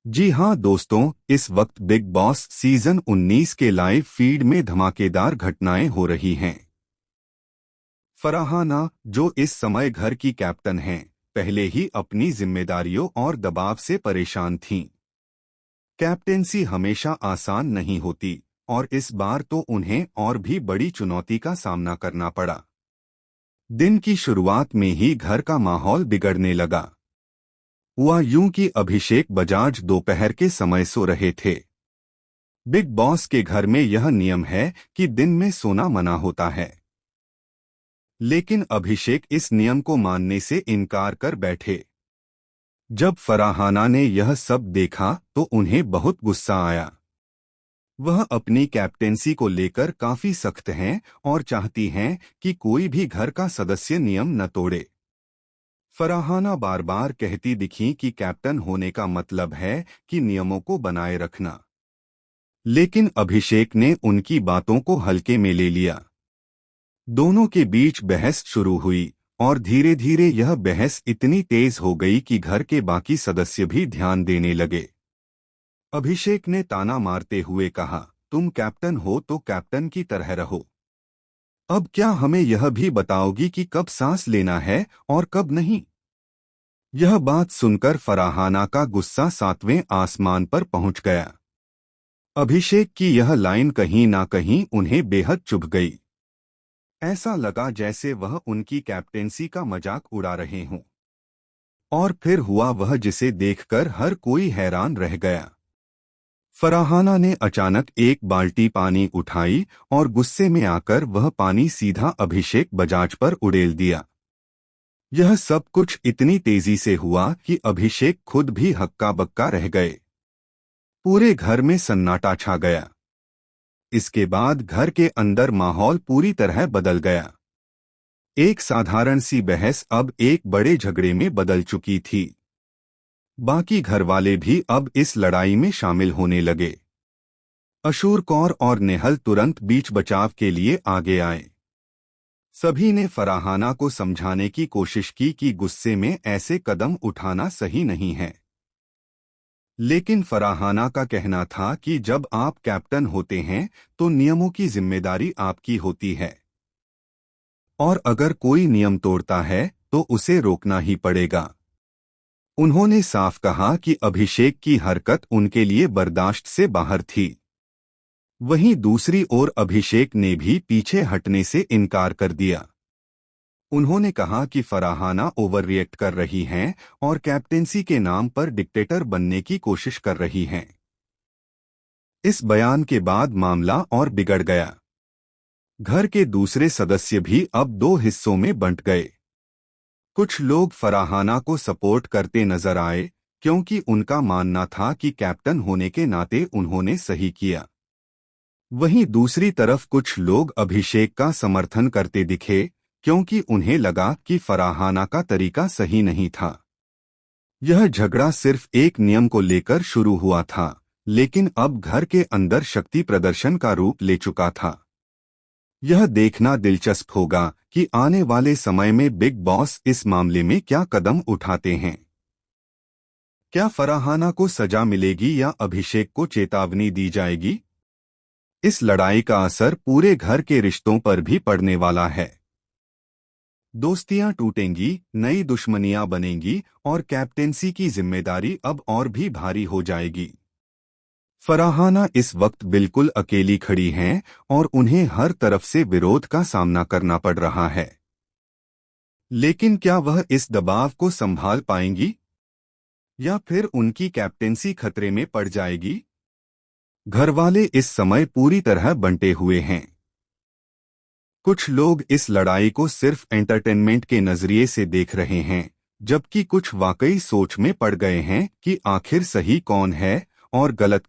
जी हाँ दोस्तों, इस वक्त बिग बॉस सीजन 19 के लाइव फीड में धमाकेदार घटनाएं हो रही हैं। फराहाना, जो इस समय घर की कैप्टन हैं, पहले ही अपनी जिम्मेदारियों और दबाव से परेशान थीं। कैप्टेंसी हमेशा आसान नहीं होती और इस बार तो उन्हें और भी बड़ी चुनौती का सामना करना पड़ा। दिन की शुरुआत में ही घर का माहौल बिगड़ने लगा। हुआ यूं कि अभिषेक बजाज दोपहर के समय सो रहे थे। बिग बॉस के घर में यह नियम है कि दिन में सोना मना होता है, लेकिन अभिषेक इस नियम को मानने से इनकार कर बैठे। जब फराहाना ने यह सब देखा तो उन्हें बहुत गुस्सा आया। वह अपनी कैप्टेंसी को लेकर काफी सख्त हैं और चाहती हैं कि कोई भी घर का सदस्य नियम न तोड़े। फराहाना बार बार कहती दिखीं कि कैप्टन होने का मतलब है कि नियमों को बनाए रखना, लेकिन अभिषेक ने उनकी बातों को हल्के में ले लिया। दोनों के बीच बहस शुरू हुई और धीरे धीरे यह बहस इतनी तेज हो गई कि घर के बाकी सदस्य भी ध्यान देने लगे। अभिषेक ने ताना मारते हुए कहा, तुम कैप्टन हो तो कैप्टन की तरह रहो। अब क्या हमें यह भी बताओगी कि कब सांस लेना है और कब नहीं? यह बात सुनकर फराहाना का गुस्सा सातवें आसमान पर पहुंच गया। अभिषेक की यह लाइन कहीं ना कहीं उन्हें बेहद चुभ गई। ऐसा लगा जैसे वह उनकी कैप्टेंसी का मजाक उड़ा रहे हों। और फिर हुआ वह जिसे देखकर हर कोई हैरान रह गया। फराहाना ने अचानक एक बाल्टी पानी उठाई और गुस्से में आकर वह पानी सीधा अभिषेक बजाज पर उड़ेल दिया। यह सब कुछ इतनी तेजी से हुआ कि अभिषेक खुद भी हक्का बक्का रह गए। पूरे घर में सन्नाटा छा गया। इसके बाद घर के अंदर माहौल पूरी तरह बदल गया। एक साधारण सी बहस अब एक बड़े झगड़े में बदल चुकी थी। बाकी घरवाले भी अब इस लड़ाई में शामिल होने लगे। अशूर कौर और नेहल तुरंत बीच बचाव के लिए आगे आए। सभी ने फराहाना को समझाने की कोशिश की कि गुस्से में ऐसे कदम उठाना सही नहीं है, लेकिन फराहाना का कहना था कि जब आप कैप्टन होते हैं तो नियमों की जिम्मेदारी आपकी होती है, और अगर कोई नियम तोड़ता है तो उसे रोकना ही पड़ेगा। उन्होंने साफ कहा कि अभिषेक की हरकत उनके लिए बर्दाश्त से बाहर थी। वहीं दूसरी ओर अभिषेक ने भी पीछे हटने से इनकार कर दिया। उन्होंने कहा कि फराहाना ओवर रिएक्ट कर रही हैं और कैप्टेंसी के नाम पर डिक्टेटर बनने की कोशिश कर रही हैं। इस बयान के बाद मामला और बिगड़ गया। घर के दूसरे सदस्य भी अब दो हिस्सों में बंट गए। कुछ लोग फराहाना को सपोर्ट करते नजर आए क्योंकि उनका मानना था कि कैप्टन होने के नाते उन्होंने सही किया। वहीं दूसरी तरफ कुछ लोग अभिषेक का समर्थन करते दिखे क्योंकि उन्हें लगा कि फराहाना का तरीका सही नहीं था। यह झगड़ा सिर्फ एक नियम को लेकर शुरू हुआ था, लेकिन अब घर के अंदर शक्ति प्रदर्शन का रूप ले चुका था। यह देखना दिलचस्प होगा कि आने वाले समय में बिग बॉस इस मामले में क्या कदम उठाते हैं। क्या फराहाना को सजा मिलेगी या अभिषेक को चेतावनी दी जाएगी? इस लड़ाई का असर पूरे घर के रिश्तों पर भी पड़ने वाला है। दोस्तियां टूटेंगी, नई दुश्मनियां बनेंगी और कैप्टेंसी की जिम्मेदारी अब और भी भारी हो जाएगी। फराहाना इस वक्त बिल्कुल अकेली खड़ी हैं और उन्हें हर तरफ से विरोध का सामना करना पड़ रहा है। लेकिन क्या वह इस दबाव को संभाल पाएंगी या फिर उनकी कैप्टेंसी खतरे में पड़ जाएगी? घरवाले इस समय पूरी तरह बंटे हुए हैं। कुछ लोग इस लड़ाई को सिर्फ एंटरटेनमेंट के नजरिए से देख रहे हैं, जबकि कुछ वाकई सोच में पड़ गए हैं कि आखिर सही कौन है और गलत